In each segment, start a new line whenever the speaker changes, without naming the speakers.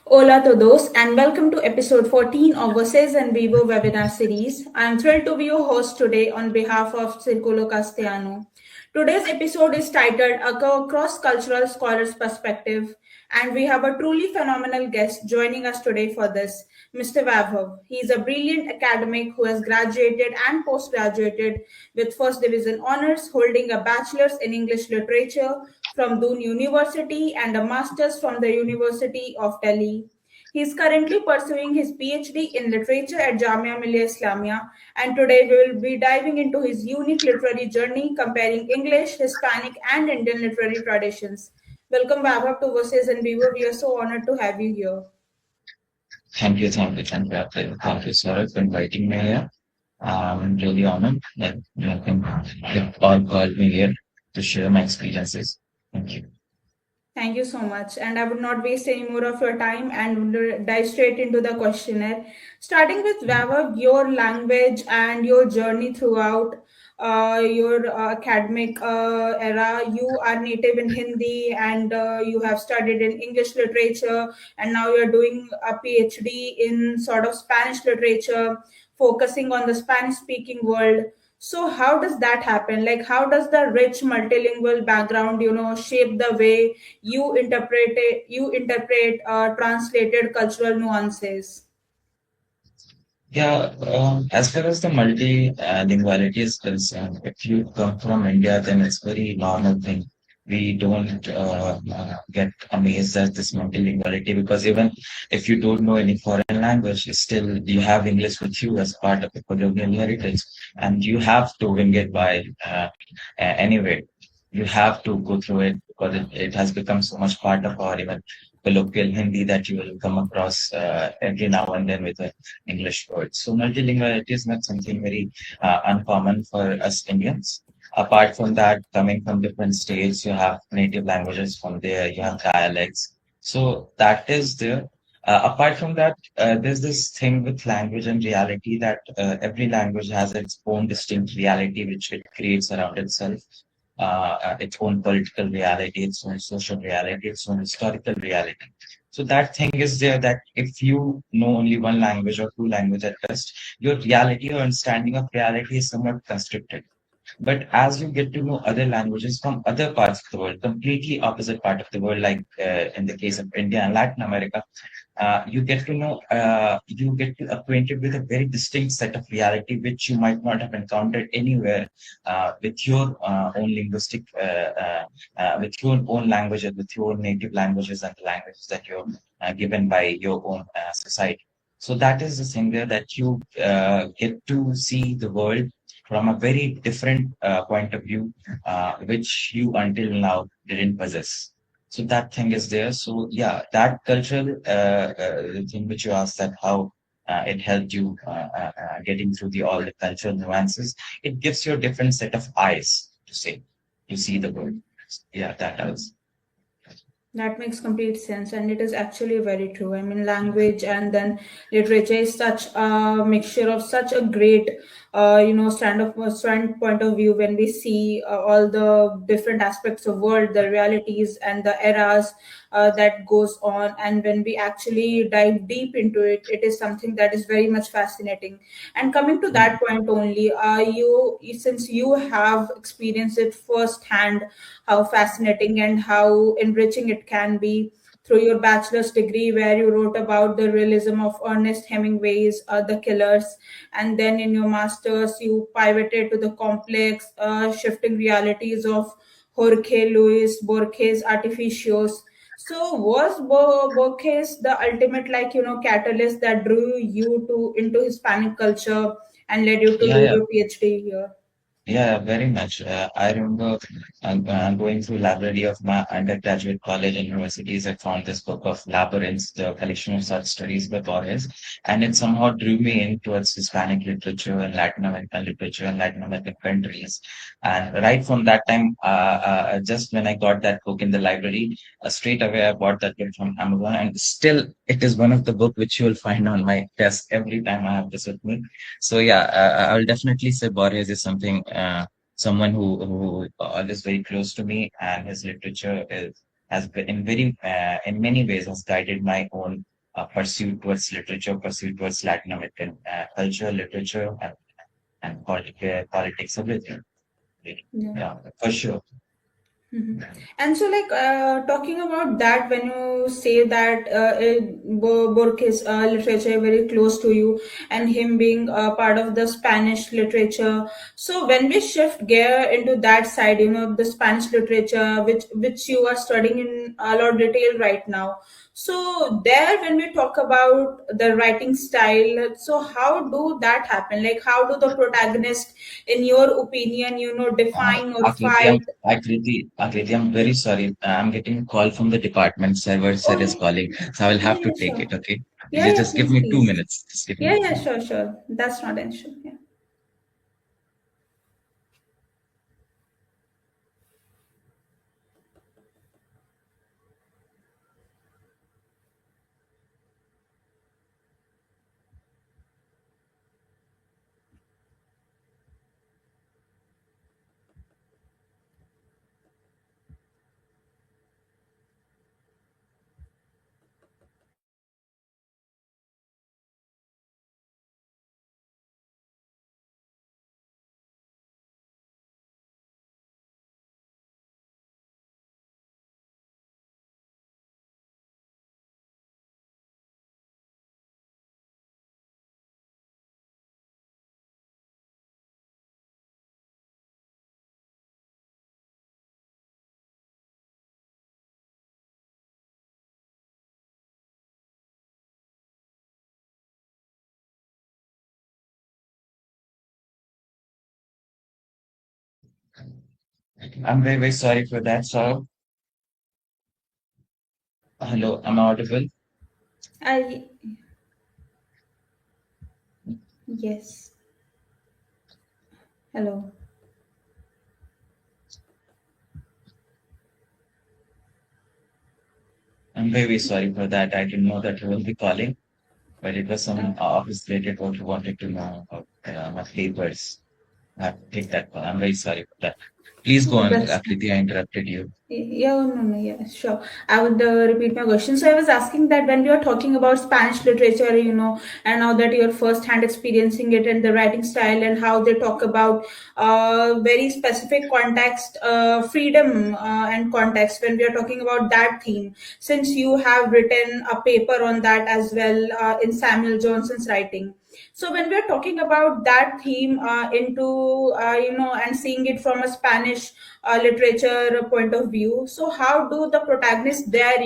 Hola todos and welcome to episode 14 of VOCES en Vivo webinar series. I am thrilled to be your host today on behalf of Circulo Castellano. Today's episode is titled A Cross-Cultural Scholar's Perspective, and we have a truly phenomenal guest joining us today for this, Mr. Vaibhav. He is a brilliant academic who has graduated and postgraduated with first division honors, holding a bachelor's in English literature from Doon University and a master's from the University of Delhi. He is currently pursuing his PhD in literature at Jamia Millia Islamia, and today we will be diving into his unique literary journey comparing English, Hispanic, and Indian literary traditions. Welcome, Vaibhav, to Voices in Vivo. We are so honored to have you here.
Thank you, Sarah, for inviting me here. I'm really honored that you've all called me here to share my experiences. Thank you.
Thank you so much. And I would not waste any more of your time and will dive straight into the questionnaire. Starting with Vaibhav, your language and your journey throughout your academic era. You are native in Hindi and you have studied in English literature, and now you're doing a PhD in sort of Spanish literature, focusing on the Spanish speaking world. So how does that happen? Like, how does the rich multilingual background, shape the way you interpret translated cultural nuances?
As far as the multilinguality is concerned, if you come from India, then it's very normal thing. We don't get amazed at this multilinguality because even if you don't know any foreign language, still you have English with you as part of the colonial heritage, and you have to wing it by anyway. You have to go through it because it has become so much part of our even colloquial Hindi that you will come across every now and then with an English word. So multilinguality is not something very uncommon for us Indians. Apart from that, coming from different states, you have native languages from there, you have dialects. So that is there. Apart from that, there's this thing with language and reality that every language has its own distinct reality, which it creates around itself, its own political reality, its own social reality, its own historical reality. So that thing is there that if you know only one language or two language at best, your reality or understanding of reality is somewhat constricted. But as you get to know other languages from other parts of the world, completely opposite part of the world, like in the case of India and Latin America, you get to acquainted with a very distinct set of reality which you might not have encountered anywhere with your own with your own languages, with your native languages and the languages that you're given by your own society. So that is the thing there that you get to see the world from a very different point of view, which you until now didn't possess. So that thing is there. So yeah, that cultural thing which you asked that how it helped you getting through the all the cultural nuances. It gives you a different set of eyes to see the world. Yeah, that does.
That makes complete sense, and it is actually very true. I mean, language and then literature is such a mixture of such a great, stand point of view when we see all the different aspects of world, the realities and the eras that goes on, and when we actually dive deep into it, it is something that is very much fascinating. And coming to that point only, since you have experienced it firsthand how fascinating and how enriching it can be through your bachelor's degree where you wrote about the realism of Ernest Hemingway's The Killers, and then in your master's you pivoted to the complex shifting realities of Jorge Luis Borges Artificios. So was Borges the ultimate catalyst that drew you to into Hispanic culture and led you to
Yeah,
do
yeah.
your PhD here?
Yeah, very much. I remember going through library of my undergraduate college and universities. I found this book of Labyrinths, the collection of such studies by Borges, and it somehow drew me in towards Hispanic literature and Latin American literature and Latin American countries. And right from that time, just when I got that book in the library, straight away I bought that book from Amazon, and still it is one of the book which you will find on my desk every time I have this with me. So yeah, I'll definitely say Borges is someone who is very close to me, and his literature is in very in many ways has guided my own pursuit towards literature, pursuit towards Latin American culture, literature, and politics, everything.
Yeah.
Yeah, for sure.
Mhm. And so, like, talking about that, when you say that Borges literature very close to you, and him being part of the Spanish literature. So, when we shift gear into that side, the Spanish literature, which you are studying in a lot of detail right now. So, there, when we talk about the writing style, so how do that happen? Like, how do the protagonists, in your opinion, define or fight?
Akriti, I'm very sorry. I'm getting a call from the department. Server sir
Oh,
is calling, so I will
yeah,
have to
yeah,
take
sure.
it. Okay,
Yeah, yeah,
just give
please,
me two
please.
minutes. Just give me
Yeah,
two
yeah,
minutes.
sure, sure. That's not an issue. Yeah.
I'm very, very sorry for that. So, hello, am I audible?
I yes. Hello.
I'm very, very sorry for that. I didn't know that you will be calling, but it was some office related what you wanted to know about my papers. I have to take that call. I'm very sorry for that. Please go on,
That's
Akriti. I interrupted you.
yeah, oh, no, no, yeah, sure. I would repeat my question. So I was asking that when we are talking about Spanish literature, and now that you're first-hand experiencing it and the writing style and how they talk about very specific context, freedom and context. When we are talking about that theme, since you have written a paper on that as well in Samuel Johnson's writing. So when we are talking about that theme into and seeing it from a Spanish literature point of view, so how do the protagonists there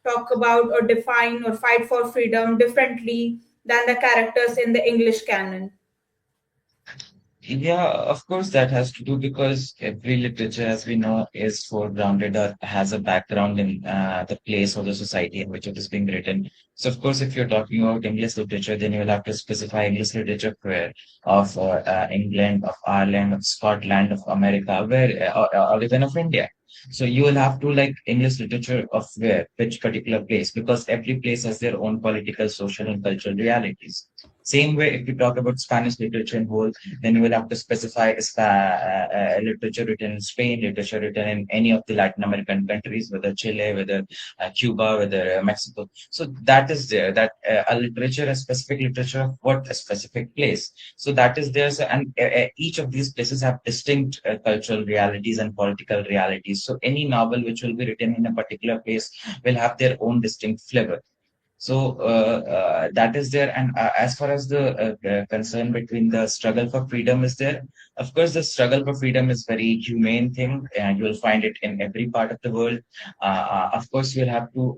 talk about or define or fight for freedom differently than the characters in the English canon?
Yeah, of course, that has to do because every literature, as we know, is foregrounded or has a background in the place or the society in which it is being written. So, of course, if you're talking about English literature, then you'll have to specify English literature where of England, of Ireland, of Scotland, of America, where or even of India. So you will have to like English literature of where, which particular place, because every place has their own political, social, and cultural realities. Same way, if you talk about Spanish literature in whole, then you will have to specify literature written in Spain, literature written in any of the Latin American countries, whether Chile, whether Cuba, whether Mexico. So that is there, that a literature, a specific literature of what a specific place. So that is there. So, and each of these places have distinct cultural realities and political realities. So any novel which will be written in a particular place will have their own distinct flavor. So that is there. And as far as the concern between the struggle for freedom is there, of course, the struggle for freedom is very humane thing, and you will find it in every part of the world. Of course, you'll have to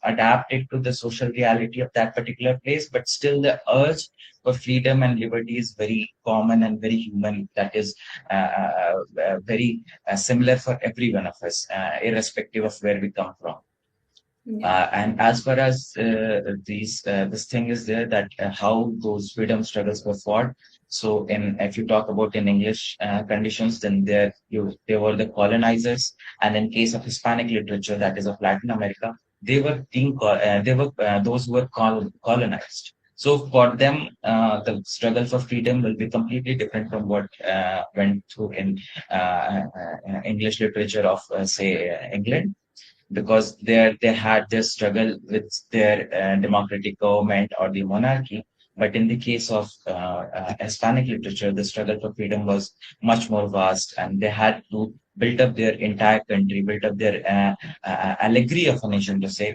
adapt it to the social reality of that particular place, but still the urge for freedom and liberty is very common and very human. That is very similar for every one of us, irrespective of where we come from.
Yeah.
And as far as this thing is there that how those freedom struggles were fought. So in if you talk about in English conditions, then they were the colonizers, and in case of Hispanic literature, that is of Latin America, they were those who were colonized. So for them, the struggle for freedom will be completely different from what went through in English literature of say England. because they had their struggle with their democratic government or the monarchy. But in the case of Hispanic literature, the struggle for freedom was much more vast, and they had to build up their entire country, build up their allegory of a nation, to say,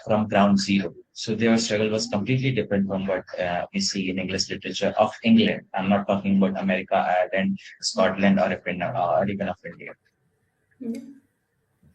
from ground zero. So their struggle was completely different from what we see in English literature of England. I'm not talking about America, Ireland, Scotland, or even of India.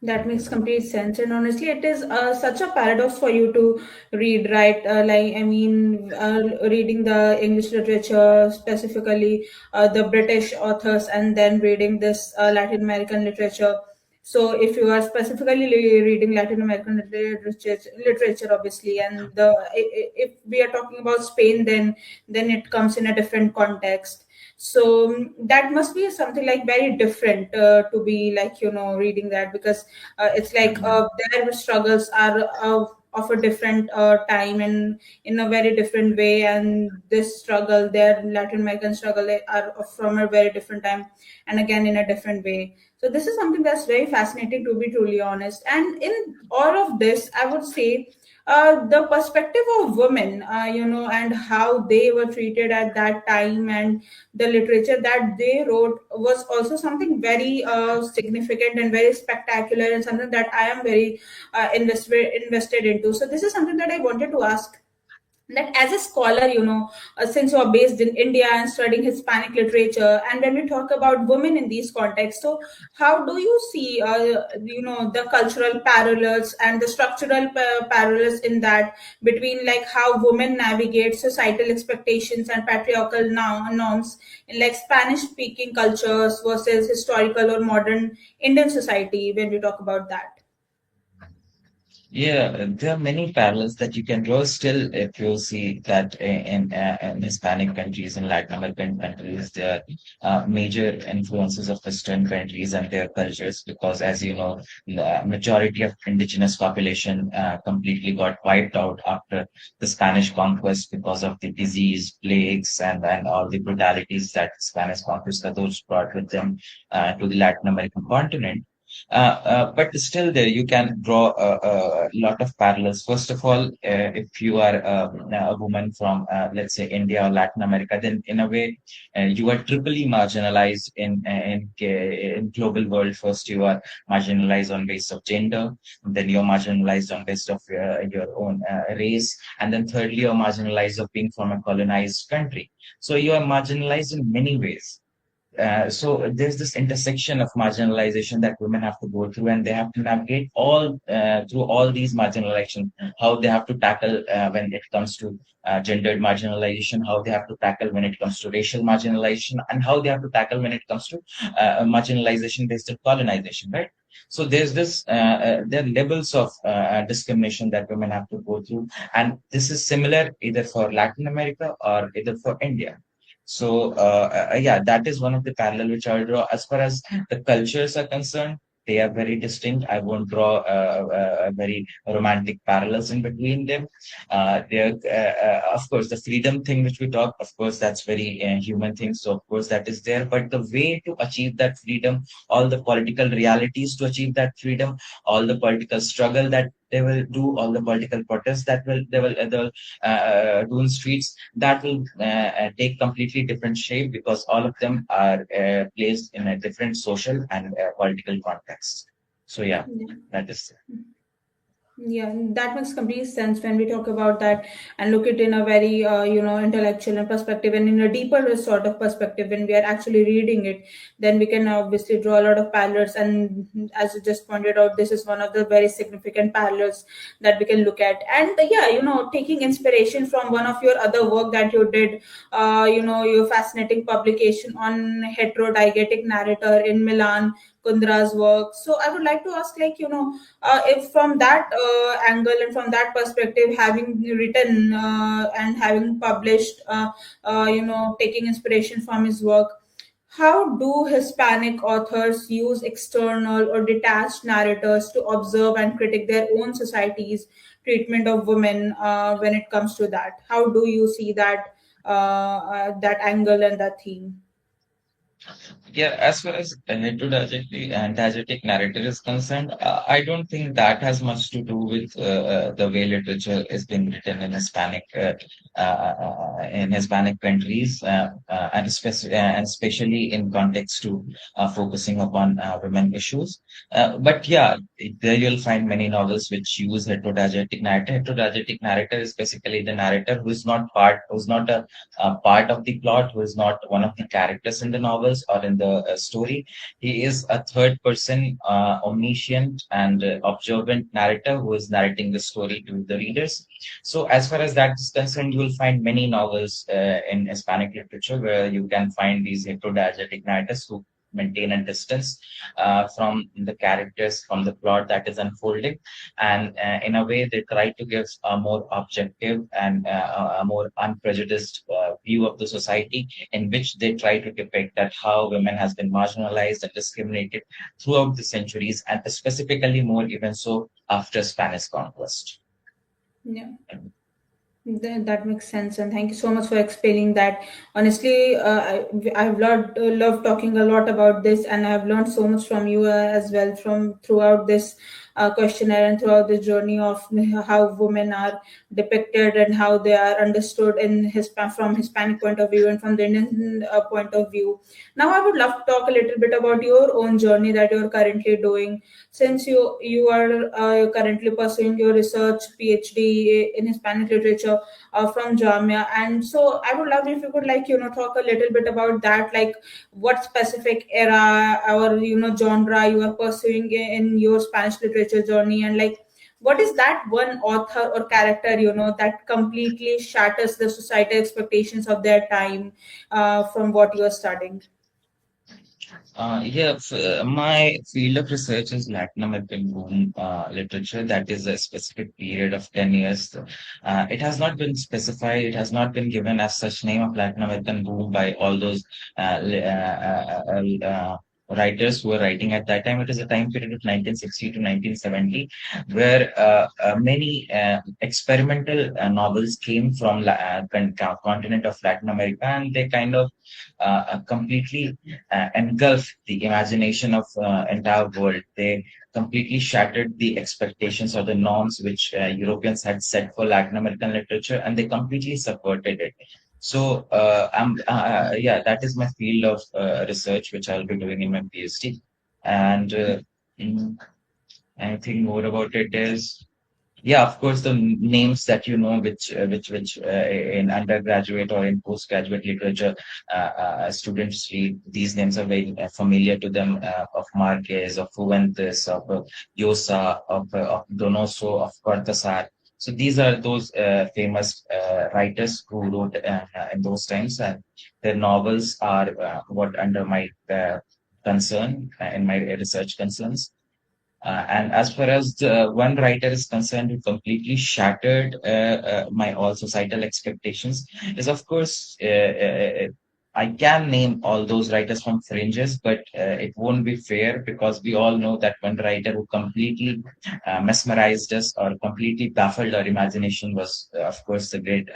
That makes complete sense. And honestly, it is such a paradox for you to read, right? Reading the English literature, specifically the British authors, and then reading this Latin American literature. So, if you are specifically reading Latin American literature, obviously, and if we are talking about Spain, then it comes in a different context. So that must be something like very different to be like reading that, because it's like
Mhm.
their struggles are of a different time and in a very different way, and this struggle, their Latin American struggle, they are from a very different time and again in a different way. So this is something that's very fascinating, to be truly honest. And in all of this, I would say the perspective of women, and how they were treated at that time, and the literature that they wrote was also something very significant and very spectacular, and something that I am very invested into. So this is something that I wanted to ask, that as a scholar, since you are based in India and studying Hispanic literature, and when we talk about women in these contexts, so how do you see the cultural parallels and the structural parallels in that, between like how women navigate societal expectations and patriarchal norms in like Spanish speaking cultures versus historical or modern Indian society, when we talk about that?
Yeah, there are many parallels that you can draw still if you see that in Hispanic countries and Latin American countries, there are major influences of Western countries and their cultures, because, as you know, the majority of indigenous population completely got wiped out after the Spanish conquest because of the disease, plagues, and all the brutalities that Spanish conquistadors brought with them to the Latin American continent. But still, there you can draw a lot of parallels. First of all, if you are a woman from, let's say, India or Latin America, then in a way, you are triply marginalized in global world. First, you are marginalized on base of gender, then you're marginalized on base of your own race, and then thirdly, you're marginalized of being from a colonized country. So you are marginalized in many ways. So there's this intersection of marginalization that women have to go through, and they have to navigate all through all these marginalization. How they have to tackle when it comes to gendered marginalization, how they have to tackle when it comes to racial marginalization, and how they have to tackle when it comes to marginalization based on colonization. Right. So there's there are levels of discrimination that women have to go through, and this is similar either for Latin America or either for India. So yeah, that is one of the parallel which I will draw. As far as the cultures are concerned, they are very distinct. I won't draw very romantic parallels in between them. Of course, the freedom thing which we talk, of course, that's very human thing. So of course that is there. But the way to achieve that freedom, all the political realities to achieve that freedom, all the political struggle that they will do, all the political protests that they will do in streets, that will take completely different shape, because all of them are placed in a different social and political context. So yeah,
Yeah.
that is
Yeah, that makes complete sense when we talk about that and look it in a very intellectual and perspective, and in a deeper sort of perspective. When we are actually reading it, then we can obviously draw a lot of parallels. And as you just pointed out, this is one of the very significant parallels that we can look at. And yeah, taking inspiration from one of your other work that you did, your fascinating publication on heterodiagetic narrator in Milan Kundra's work. So I would like to ask, like, if from that angle and from that perspective, having written and having published, taking inspiration from his work, how do Hispanic authors use external or detached narrators to observe and critique their own society's treatment of women when it comes to that? How do you see that that angle and that theme?
Yeah, as far as heterodytic and diegetic narrative is concerned, I don't think that has much to do with the way literature is being written in Hispanic countries, and especially in context to focusing upon women issues. But yeah, there you'll find many novels which use heterodiegetic narrative. Heterodiegetic narrator is basically the narrator who's not a part of the plot, who is not one of the characters in the novels or in the story. He is a third person, omniscient and observant narrator who is narrating the story to the readers. So, as far as that is concerned, you will find many novels in Hispanic literature where you can find these heterodiegetic narrators who maintain a distance from the characters, from the plot that is unfolding, and in a way they try to give a more objective and a more unprejudiced view of the society, in which they try to depict that how women has been marginalized and discriminated throughout the centuries, and specifically more even so after Spanish conquest.
Yeah. That makes sense, and thank you so much for explaining that. Honestly, I've loved talking a lot about this, and I've learned so much from you as well from throughout this questionnaire and throughout the journey of how women are depicted and how they are understood in from Hispanic point of view and from the Indian point of view. Now, I would love to talk a little bit about your own journey that you're currently doing, since you are currently pursuing your research PhD in Hispanic literature from Jamia. And so I would love if you could, like, talk a little bit about that, like what specific era or genre you are pursuing in your Spanish literature journey, and like what is that one author or character that completely shatters the society expectations of their time from what you are studying.
My field of research is Latin American boom literature. That is a specific period of 10 years. It has not been specified, it has not been given as such name of Latin American boom by all those writers who were writing at that time. It is a time period of 1960 to 1970, where many experimental novels came from continent of Latin America, and they kind of completely engulfed the imagination of entire world. They completely shattered the expectations or the norms which Europeans had set for Latin American literature, and they completely subverted it. So, yeah, that is my field of research, which I'll be doing in my PhD. And mm, anything more about it is, yeah, of course, the names that you know, which in undergraduate or in postgraduate literature, students read. These names are very familiar to them, of Marquez, of Fuentes, of Llosa, of Donoso, of Cortázar. So these are those famous writers who wrote in those times, and their novels are what under my concern in my research concerns. And as far as the one writer is concerned who completely shattered my all societal expectations is, of course, I can name all those writers from fringes, but it won't be fair because we all know that one writer who completely mesmerized us or completely baffled our imagination was, of course, the great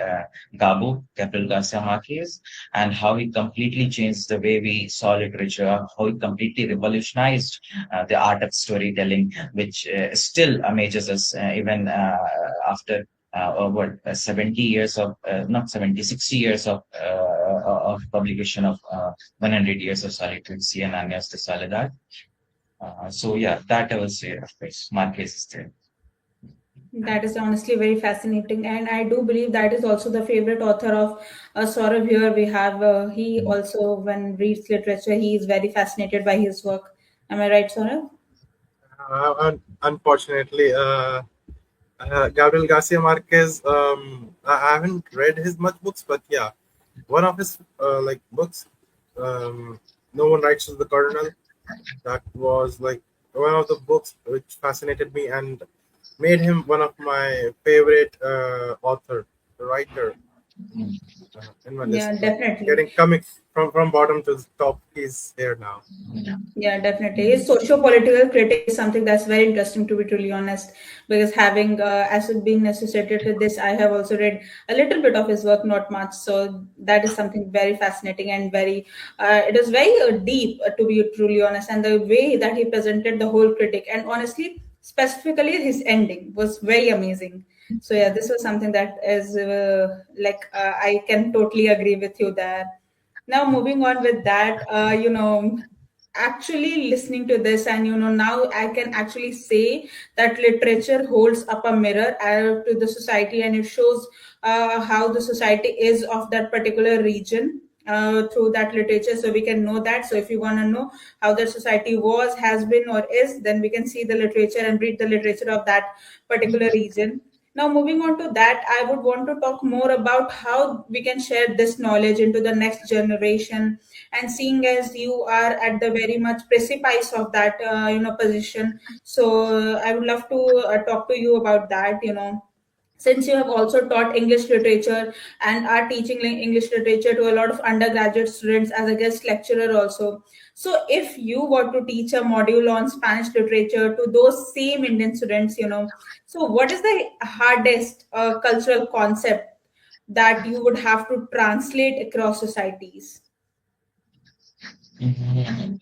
Gabriel Garcia Marquez, and how he completely changed the way we saw literature, how he completely revolutionized the art of storytelling, which still amazes us even after 70 years of, not 70, 60 years of publication of 100 Years of Solitude, Cien Años de Soledad. So, yeah, that I will say, of course, Marquez is there.
That is honestly very fascinating, and I do believe that is also the favorite author of Saurav. Here we have he also, when reads literature, he is very fascinated by his work. Am I right, Saurav?
Unfortunately, Gabriel Garcia Marquez. I haven't read his much books, but yeah, one of his like books, No One Writes to the Cardinal. That was like one of the books which fascinated me and made him one of my favorite writer in my list.
Yeah,
Like
definitely.
getting coming from bottom to the top, he's here now.
Yeah, definitely. His socio-political critic is something that's very interesting, to be truly honest, because having as it being associated with this, I have also read a little bit of his work, not much. So that is something very fascinating and very, it is very deep, to be truly honest, and the way that he presented the whole critic, and honestly, specifically his ending was very amazing. So yeah, this was something that is I can totally agree with you there. Now moving on with that, actually listening to this, and now I can actually say that literature holds up a mirror to the society, and it shows how the society is of that particular region through that literature, so we can know that. So if you want to know how the society was, has been, or is, then we can see the literature and read the literature of that particular region. Now, moving on to that, I would want to talk more about how we can share this knowledge into the next generation. And seeing as you are at the very much precipice of that, position, so I would love to talk to you about that. Since you have also taught English literature and are teaching English literature to a lot of undergraduate students as a guest lecturer also. So if you were to teach a module on Spanish literature to those same Indian students, so what is the hardest cultural concept that you would have to translate across societies?
Mhm.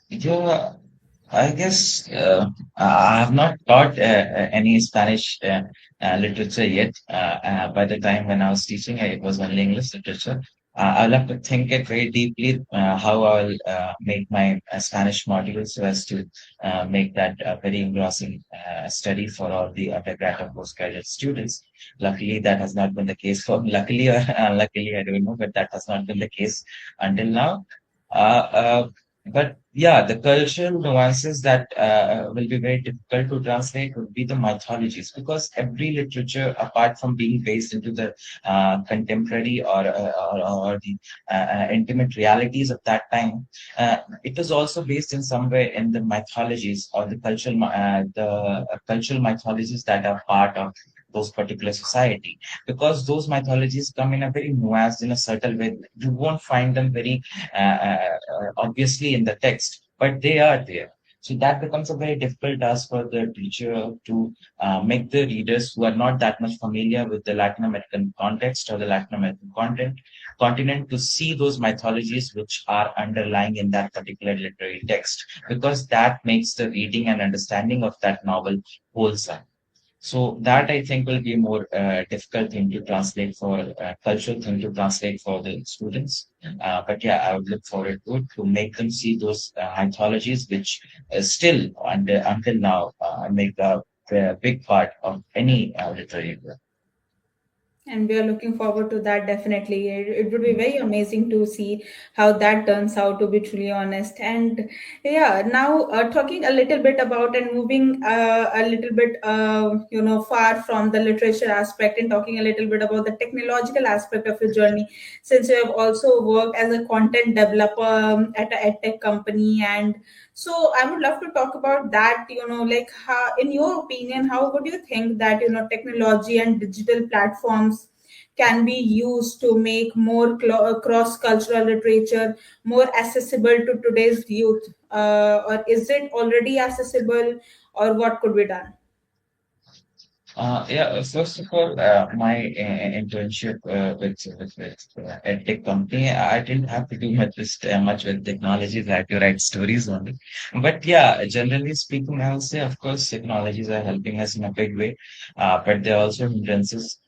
Yeah, I guess I have not taught any Spanish literature yet. By the time when I was teaching, it was only English literature. I'll have to think it very deeply how I'll make my Spanish module so as to make that a very engrossing study for all the undergrad and postgraduate students. Luckily, that has not been the case for luckily or unluckily, I don't know, but that has not been the case until now. Uh, uh, but yeah, the cultural nuances that will be very difficult to translate would be the mythologies, because every literature, apart from being based into the contemporary or the intimate realities of that time, it is also based in some way in the mythologies or the cultural mythologies that are part of those particular society, because those mythologies come in a very nuanced, in a subtle way. You won't find them very obviously in the text, but they are there. So that becomes a very difficult task for the teacher to make the readers who are not that much familiar with the Latin American context or the Latin American continent to see those mythologies which are underlying in that particular literary text, because that makes the reading and understanding of that novel wholesome. So that I think will be more difficult thing to translate for cultural thing to translate for the students. But yeah, I would look forward to it, to make them see those mythologies, which still until now make a big part of any literary work.
And we are looking forward to that, definitely. It would be very amazing to see how that turns out, to be truly honest. And yeah, now talking a little bit about and moving a little bit, far from the literature aspect, and talking a little bit about the technological aspect of your journey, since you have also worked as a content developer at a edtech company. And so I would love to talk about that, like how, in your opinion, how would you think that, technology and digital platforms can be used to make more cross-cultural literature more accessible to today's youth? Or is it already accessible, or what could be done?
Yeah, first of all, my internship with a tech company, I didn't have to do much with technologies. I had to write stories only. But yeah, generally speaking, I would say, of course, technologies are helping us in a big way, but there are also hindrances.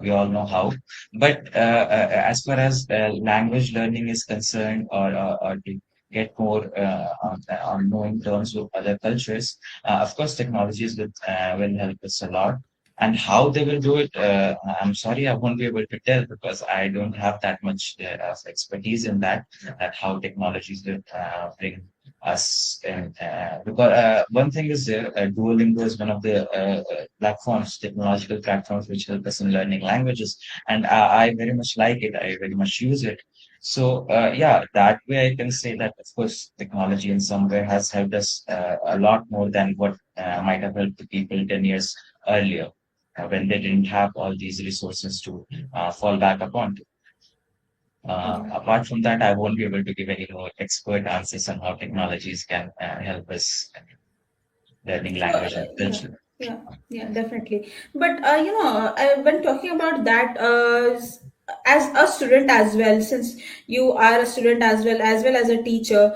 We all know how. But as far as language learning is concerned, or to get more on knowing terms with other cultures, of course, technologies will help us a lot. And how they will do it, I'm sorry, I won't be able to tell, because I don't have that much of expertise in that how technologies will bring us. And because one thing is there, Duolingo is one of the platforms, technological platforms, which help us in learning languages, and I very much like it. I very much use it. So yeah, that way I can say that of course technology in some way has helped us a lot more than what might have helped the people 10 years earlier. when they didn't have all these resources to fall back upon.
Yeah.
Apart from that, I won't be able to give any more expert answers on how technologies can help us learning
So
language and
yeah,
culture.
yeah, yeah, definitely. But when talking about that, as a student as well, since you are a student as well as a teacher,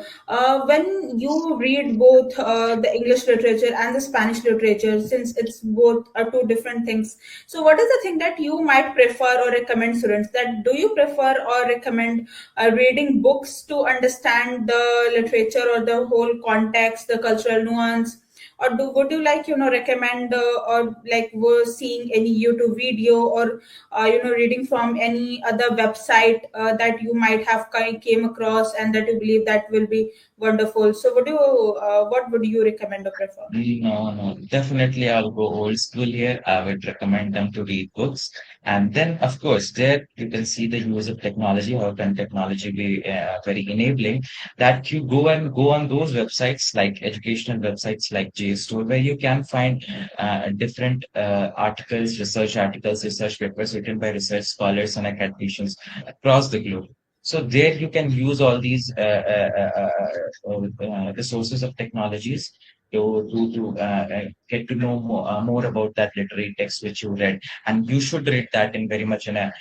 when you read both the English literature and the Spanish literature, since it's both are two different things. So, what is the thing that you might prefer or recommend students? That do you prefer or recommend reading books to understand the literature or the whole context, the cultural nuance? Or would you like recommend or like were seeing any YouTube video or reading from any other website that you might have came across and that you believe that will be wonderful? So would you what would you recommend or prefer?
No, no, definitely I'll go old school here. I would recommend them to read books. And then, of course, there you can see the use of technology. How can technology be very enabling? That you go on those websites, like educational websites like JSTOR, where you can find different articles, research papers written by research scholars and academicians across the globe. So there you can use all these the sources of technologies to get to know more about that literary text which you read, and you should read that in very much in a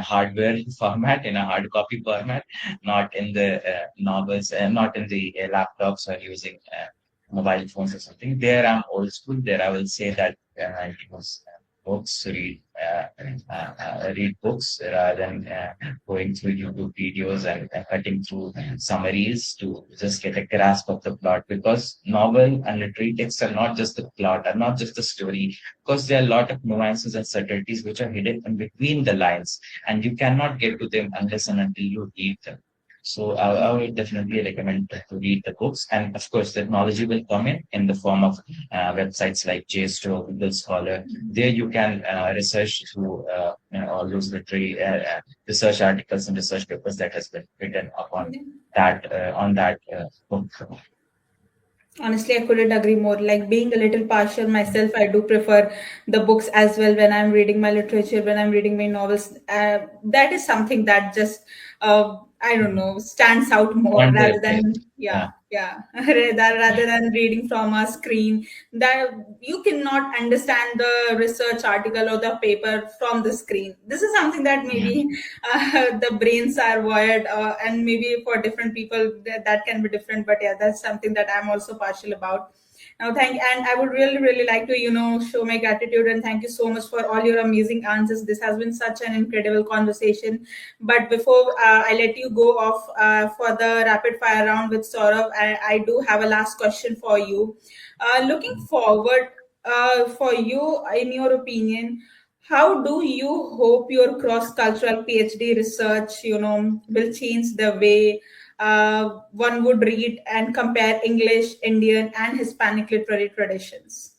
hardware format, in a hard copy format, not in the novels, not in the laptops or using mobile phones or something. There I'm old school. There I will say that use books, read books rather than going through YouTube videos and cutting through summaries to just get a grasp of the plot. Because novel and literary texts are not just the plot, are not just the story, because there are a lot of nuances and subtleties which are hidden in between the lines, and you cannot get to them unless and until you read them. So I would definitely recommend to read the books, and of course, technology will come in the form of websites like JSTOR, Google Scholar. There you can research through all those literary research articles and research papers that has been written upon that book.
Honestly, I couldn't agree more. Like being a little partial myself, I do prefer the books as well when I'm reading my literature, when I'm reading my novels. That is something that just, I don't know, stands out more
On their
rather
page.
than,
Yeah.
yeah, yeah, rather than reading from a screen. That you cannot understand the research article or the paper from the screen. This is something that
Mm.
maybe the brains are wired, and maybe for different people that can be different. But yeah, that's something that I'm also partial about. Now, and I would really, really like to, show my gratitude and thank you so much for all your amazing answers. This has been such an incredible conversation. But before I let you go off for the rapid fire round with Saurav, I do have a last question for you. Looking forward, for you, in your opinion, how do you hope your cross-cultural PhD research, will change the way one would read and compare English, Indian, and Hispanic literary traditions?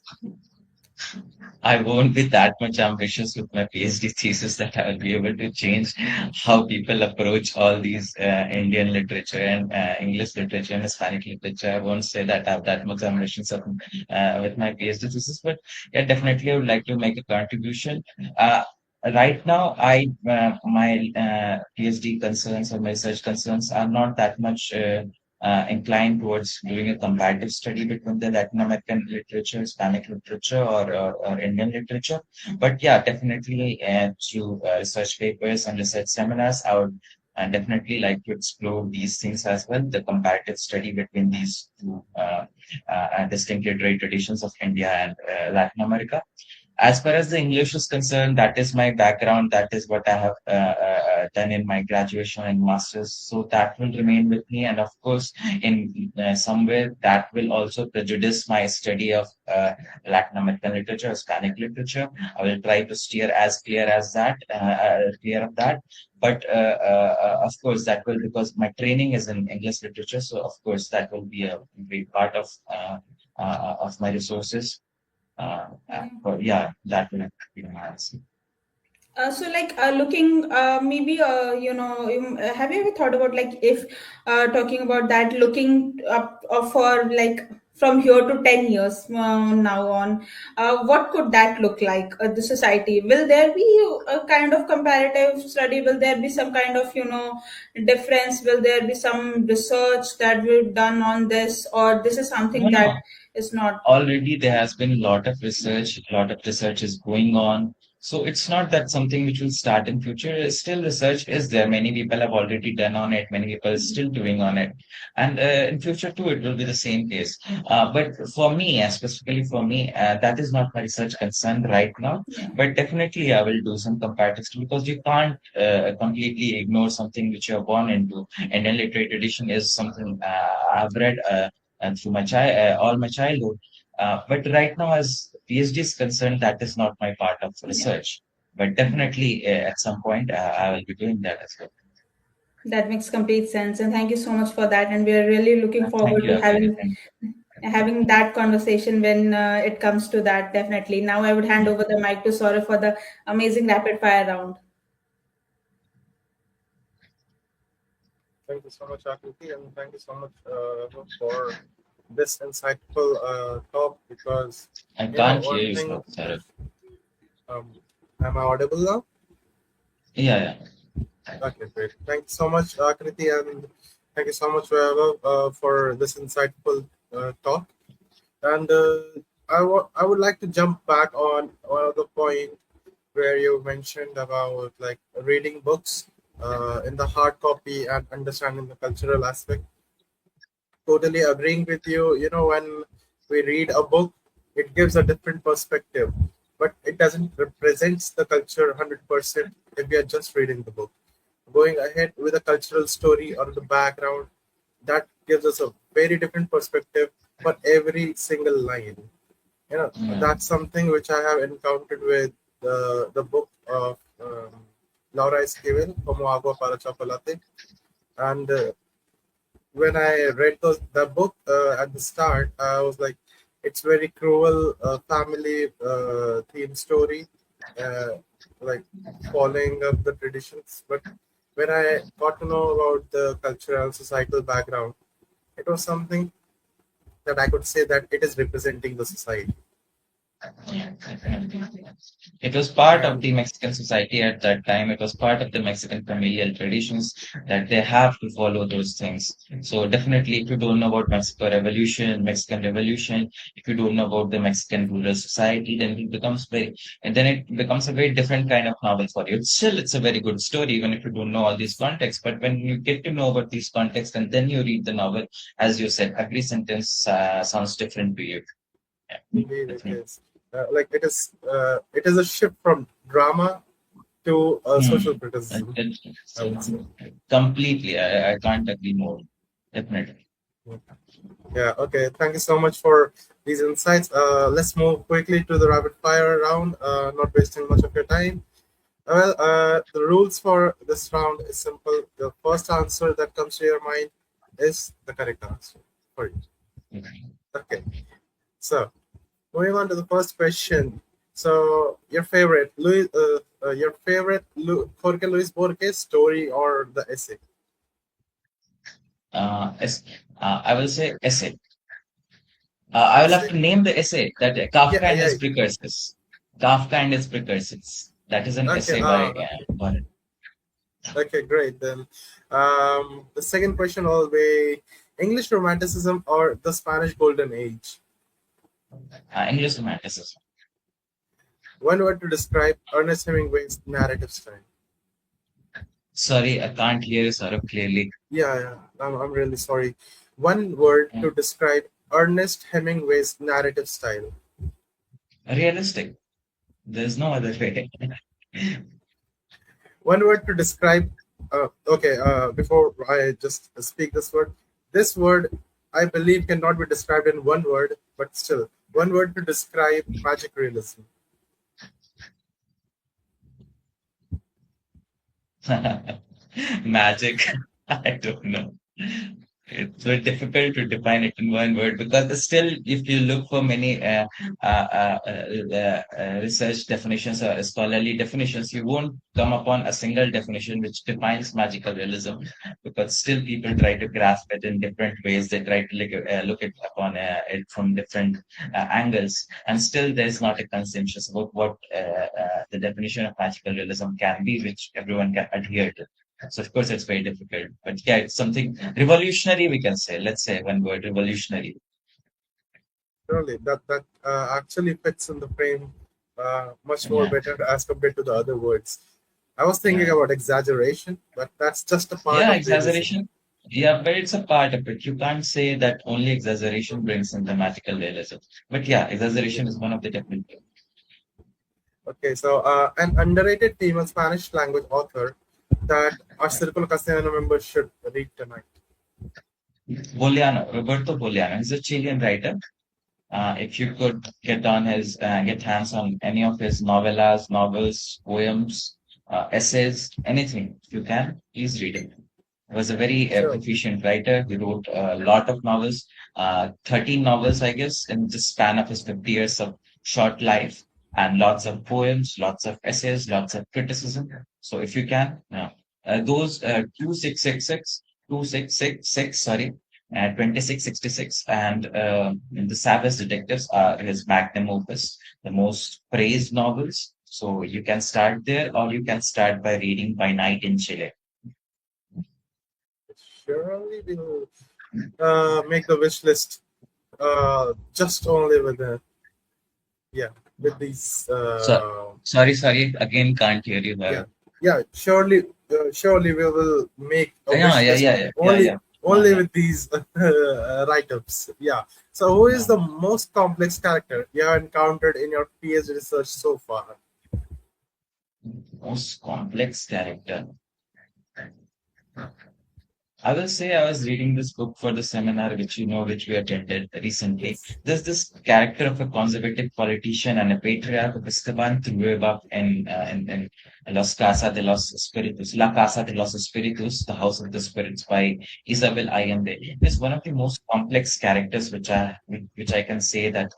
I won't be that much ambitious with my PhD thesis that I will be able to change how people approach all these Indian literature and English literature and Hispanic literature. I won't say that I have that much ambitions with my PhD thesis, but yeah, definitely I would like to make a contribution. Right now, my PhD concerns or my research concerns are not that much inclined towards doing a comparative study between the Latin American literature, Hispanic literature, or Indian literature. But yeah, definitely through research papers and research seminars, I would definitely like to explore these things as well, the comparative study between these two distinct literary traditions of India and Latin America. As far as the English is concerned, that is my background. That is what I have done in my graduation and masters. So that will remain with me. And of course, in somewhere that will also prejudice my study of Latin American literature, Hispanic literature. I will try to steer as clear of that. But of course, that will, because my training is in English literature. So of course, that will be a big part of my resources. But yeah, that will be my answer.
So like looking maybe have you ever thought about like if talking about that looking up for like from here to 10 years now on, what could that look like, the society? Will there be a kind of comparative study? Will there be some kind of, difference? Will there be some research that we've done on this, or this is
No,
something that
no.
is not?
Already there has been a lot of research is going on. So it's not that something which will start in future. Still, research is there. Many people have already done on it. Many people are still doing on it, and in future too, it will be the same case. But for me, specifically for me, that is not my research concern right now.
Yeah.
But definitely, I will do some comparatives because you can't completely ignore something which you are born into. Indian literary tradition is something I've read. And through my all my childhood. But right now, as PhD is concerned, that is not my part of
Yeah.
research. But definitely, at some point, I will be doing that as well.
That makes complete sense, and thank you so much for that. And we are really looking
Thank
forward
you,
to
Akari.
having that conversation when it comes to that. Definitely. Now I would hand
Yeah.
over the mic to Saurabh for the amazing rapid fire round.
Thank you so much, Akriti, and thank you so much for this insightful talk. Because
I
you know
can't hear
one
you,
thing.
Sarah.
Um, am I audible now?
Yeah,
Okay, great. Thank you so much, Akriti, and thank you so much, Vaibhav, for this insightful talk. And I would like to jump back on one of the point where you mentioned about like reading books in the hard copy and understanding the cultural aspect. Totally agreeing with you. You know, when we read a book, it gives a different perspective, but it doesn't represents the culture 100% if we are just reading the book. Going ahead with a cultural story or the background, that gives us a very different perspective for every single line. You know,
yeah.
that's something which I have encountered with the book of Laura Esquivel, Como Agua para Chocolate. And when I read the book at the start, I was like, it's very cruel family theme story, uh, like following up the traditions. But when I got to know about the cultural societal background, it was something that I could say that it is representing the society.
Yeah, definitely. It was part of
And
the Mexican society at that time. It was part of the Mexican familial traditions that they have to follow those things. So definitely, if you don't know about Mexican Revolution, if you don't know about the Mexican rural society, then it becomes a very different kind of novel for you. Still, it's a very good story, even if you don't know all these contexts. But when you get to know about these contexts and then you read the novel, as you said, every sentence sounds different to you. Yeah,
indeed, it
definitely.
is. Like it is a shift from drama to social
Hmm.
criticism, I would say.
So completely, I can't agree more. Definitely.
Yeah, okay. Thank you so much for these insights. Let's move quickly to the rapid fire round, not wasting much of your time. The rules for this round is simple. The first answer that comes to your mind is the correct answer for you. Okay, so moving on to the first question. So, your favorite Jorge Luis Borges story or the essay?
Es- I will say essay. I will have
Essay.
to name the essay that Kafka
Yeah,
and
yeah.
his precursors. Kafka and his precursors. That is an
Okay.
essay by
Okay.
Warren.
Okay, great. Then the second question will be English Romanticism or the Spanish Golden Age.
English Romanticism.
One word to describe Ernest Hemingway's narrative style.
Sorry, I can't hear you, Saurabh, clearly.
Yeah. I'm really sorry. One word
Yeah.
to describe Ernest Hemingway's narrative style.
Realistic. There's no other way.
One word to describe. Okay. Before I just speak this word I believe cannot be described in one word, but still, one word to describe magic realism.
Magic. I don't know. It's very difficult to define it in one word because still, if you look for many research definitions or scholarly definitions, you won't come upon a single definition which defines magical realism because still people try to grasp it in different ways. They try to look it upon it from different angles, and still there's not a consensus about what the definition of magical realism can be, which everyone can adhere to. So of course it's very difficult, but yeah, it's something revolutionary we can say. Let's say one word, revolutionary.
Surely that actually fits in the frame much more
Yeah,
better as compared to the other words. I was thinking
yeah,
about exaggeration, but that's just a part
yeah.
of realism.
Exaggeration. Yeah, but it's a part of it. You can't say that only exaggeration brings in the magical realism. But yeah,
Yeah.
exaggeration is one of the definite.
Okay, so an underrated female Spanish language author that our Circle Castellano members should read tonight.
Boliano, Roberto Boliano. He's a Chilean writer. If you could get hands on any of his novellas, novels, poems, essays, anything, if you can, please read it. He was a very
Sure.
proficient writer. He wrote a lot of novels, 13 novels, I guess, in the span of his 50 years of short life, and lots of poems, lots of essays, lots of criticism. So if you can, those 2666, sorry, 2666, and The Savage Detectives are his magnum opus, the most praised novels. So you can start there, or you can start by reading By Night in Chile.
Surely we'll make the wish list just only with the yeah with these
So, sorry, again, can't hear you
yeah
well.
yeah surely we will make a
Yeah,
wish
yeah,
list
yeah, yeah, yeah,
only
yeah.
only
Yeah.
with these write-ups. Yeah. So who is
Yeah.
the most complex character you have encountered in your PhD research so far?
Most complex character. I will say I was reading this book for the seminar, which we attended recently.
Yes.
There's this character of a conservative politician and a patriarch of Esteban Trueba in La Casa de los Espíritus, The House of the Spirits by Isabel Allende. It's one of the most complex characters which I can say that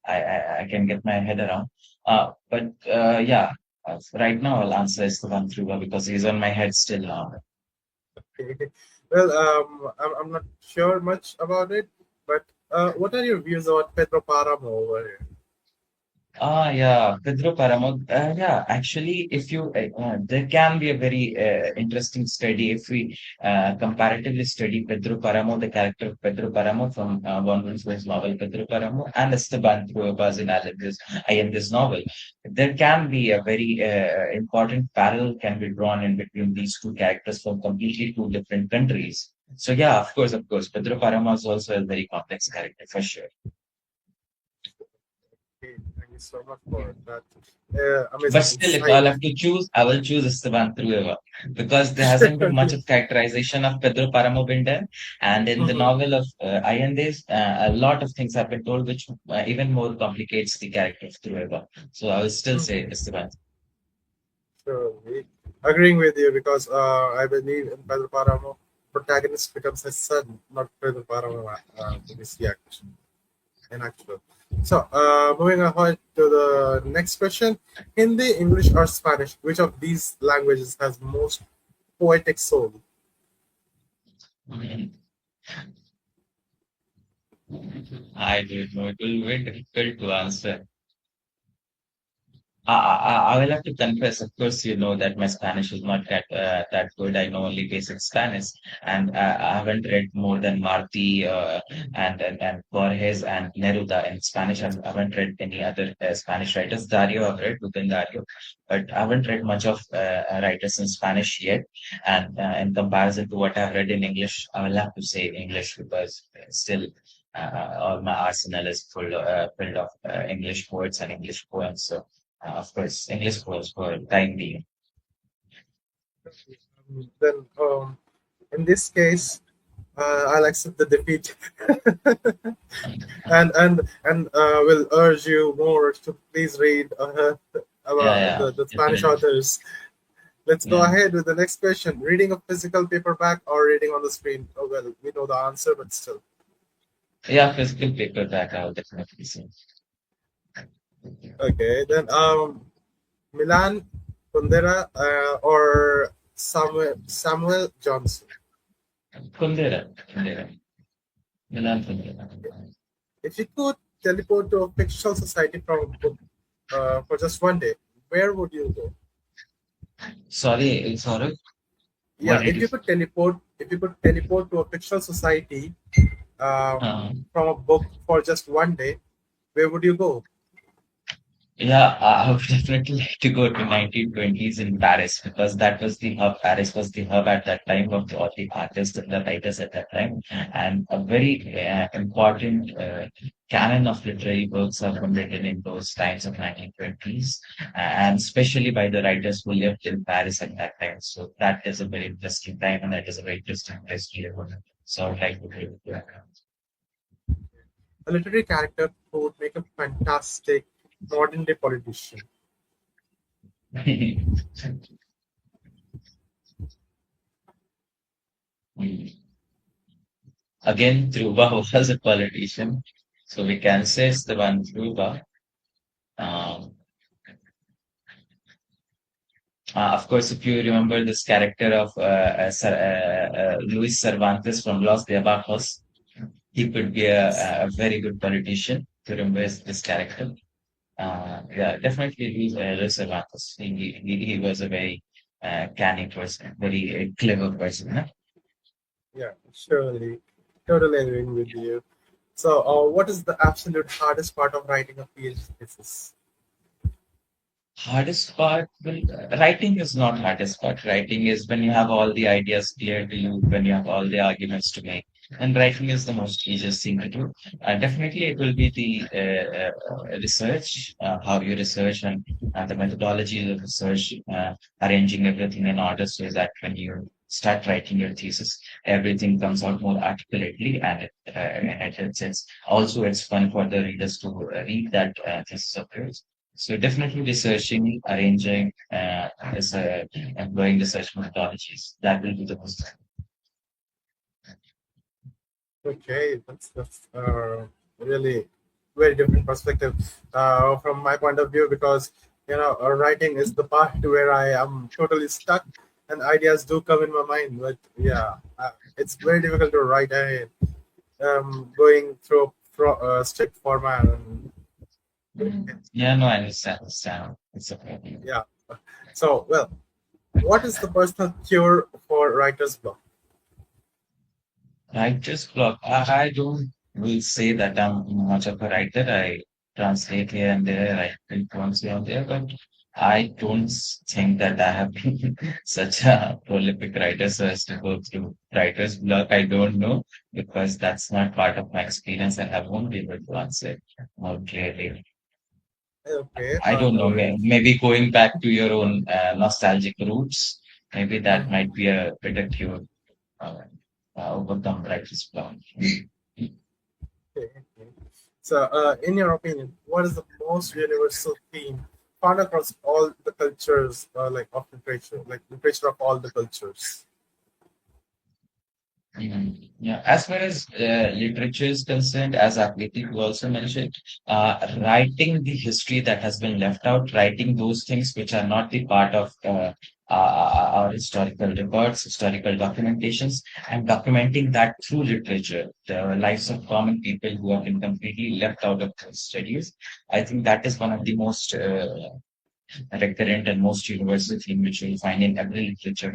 I can get my head around. But yeah, right now I'll answer Esteban Trueba because he's on my head still now.
Okay. Well, I'm not sure much about it, but what are your views about Pedro Paramo over here?
Yeah, Pedro Paramo. Yeah, actually, if you there can be a very interesting study if we comparatively study Pedro Paramo, the character of Pedro Paramo from Von Winslow novel Pedro Paramo, and Esteban Trueba's analysis in this novel. There can be a very important parallel can be drawn in between these two characters from completely two different countries. So yeah, of course, Pedro Paramo is also a very complex character for sure.
Okay, thank you so much for that
But
amazing
still, if
insight.
I'll have to choose, I will choose Esteban Trueba because there hasn't been much of characterization of Pedro Paramo been done. And in the
Mhm.
novel of Allende's, a lot of things have been told, which even more complicates the character of Trueba. So I will still say
Mhm.
Esteban.
So, agreeing with you because I believe in Pedro Paramo, protagonist becomes his son, not Pedro Paramo in his action. In actual. So, moving ahead to the next question: Hindi, English, or Spanish? Which of these languages has most poetic soul?
Mhm. I don't know. It will be very difficult to answer. I will have to confess, of course, you know that my Spanish is not that good. I know only basic Spanish, and I haven't read more than Marti and Borges and Neruda in Spanish. I haven't read any other Spanish writers. Dario, I've read Ruben Dario, but I haven't read much of writers in Spanish yet. And in comparison to what I've read in English, I will have to say English because still. All my arsenal is filled of English poets and English poems. So of course, English was for time being.
Then, in this case, I'll accept the defeat, and will urge you more to please read about
Yeah, yeah,
the Spanish
definitely.
authors. Let's go
Yeah.
ahead with the next question. Reading a physical paperback or reading on the screen? Oh, well, we know the answer, but still.
Yeah, physical paperback, I'll definitely say.
Okay, then Milan Kundera or Samuel Johnson.
Kundera. Kundera. Milan Kundera.
If you could teleport to a fictional society from a book for just one day, where would you go?
Sorry, sorry. What
Yeah,
did you
if you could teleport to a fictional society
uh,
from a book for just one day, where would you go?
Yeah, I would definitely like to go to 1920s in Paris because that was the hub. Paris was the hub at that time of all the artists and the writers at that time, and a very important canon of literary works have been written in those times of 1920s, and especially by the writers who lived in Paris at that time. So that is a very interesting time, and that is a very interesting history. So I would like to go to
A literary character who would make a fantastic modern day politician.
that. Again, Dhruva was a politician, so we can say it's the one Dhruva. Um, of course, if you remember this character of Luis Cervantes from Los de Abajos, he could be a very good politician to remember this character. Yeah, definitely Luis Cervantes. He was a very canny person, very clever person. Huh?
Yeah, surely. Totally agreeing with you. So, what is the absolute hardest part of writing a PhD thesis?
Hardest part, well, writing is not hardest part. Writing is when you have all the ideas clear to you, when you have all the arguments to make. And writing is the most easiest thing to do. Definitely, it will be the research, how you research and the methodology of research, arranging everything in order so that when you start writing your thesis, everything comes out more articulately and it's also it's fun for the readers to read that thesis of yours. So definitely researching, arranging, is employing research methodologies. That will be the most.
Okay, that's really very different perspective from my point of view because writing is the part where I am totally stuck and ideas do come in my mind. But yeah, it's very difficult to write ahead, going through strict format. And,
Yeah, no, I understand. It's okay.
yeah. So, well, what is the personal cure for writer's block?
Writer's block. I don't will say that I'm much of a writer. I translate here and there, I print once here and there, but I don't think that I have been such a prolific writer so as to go through writer's block. I don't know because that's not part of my experience and I won't be able to answer it more clearly.
Okay,
I don't
no
know.
worries.
Maybe going back to your own nostalgic roots, maybe that
Mhm.
might be a better cure uh, overcome writer's block.
Okay, okay. So, in your opinion, what is the most universal theme found across all the cultures, like literature of all the cultures?
Mhm. Yeah, as far as literature is concerned, as Akriti also mentioned, writing the history that has been left out, writing those things which are not the part of our historical records, historical documentations, and documenting that through literature, the lives of common people who have been completely left out of those studies. I think that is one of the most recurrent and most universal theme which you'll find in every literature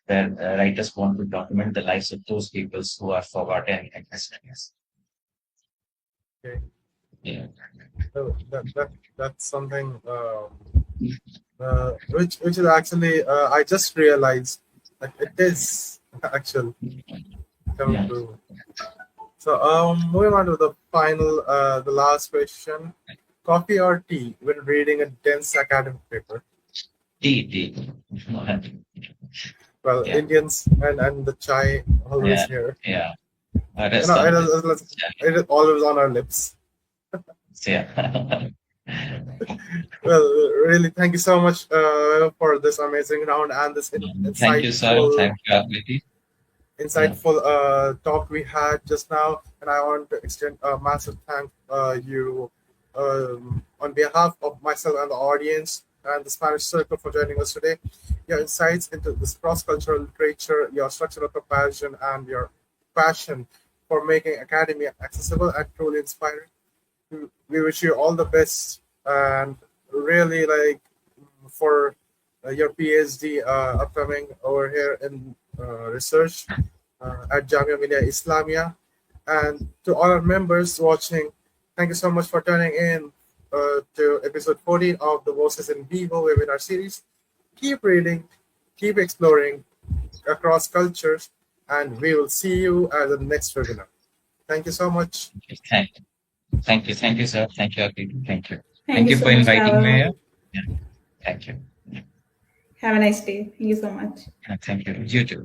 where writers want to document the lives of those peoples who are forgotten in history.
Okay,
Yeah.
so that's something which is actually I just realized that it is actually coming
Yeah.
true. So, moving on to the final, the last question: coffee or tea when reading a dense academic paper?
Tea.
Well,
Yeah.
Indians and the chai always
Yeah.
here.
Yeah.
You
Rest
know,
of this.
it is always on our lips.
Yeah.
Well, really, thank you so much for this amazing round and this
Thank you, sir.
insightful
Thank you, Akriti. Yeah.
talk we had just now, and I want to extend a massive thank you on behalf of myself and the audience and the Spanish Circle for joining us today. Your insights into this cross-cultural literature, your structural comparison, and your passion for making academia accessible and truly inspiring. We wish you all the best and really like for your PhD upcoming over here in research at Jamia Millia Islamia. And to all our members watching, thank you so much for tuning in to episode 14 of the VOCES in Vivo webinar series. Keep reading, keep exploring across cultures, and we will see you at the next webinar. Thank you so much.
Thank you. Thank you. Thank you, sir. Thank you, Akriti. Thank you.
Thank
Thank
you
you for
so much,
inviting me here.
Vaibhav.
Yeah. Thank you.
Have a nice day. Thank you so much.
Thank you. You too.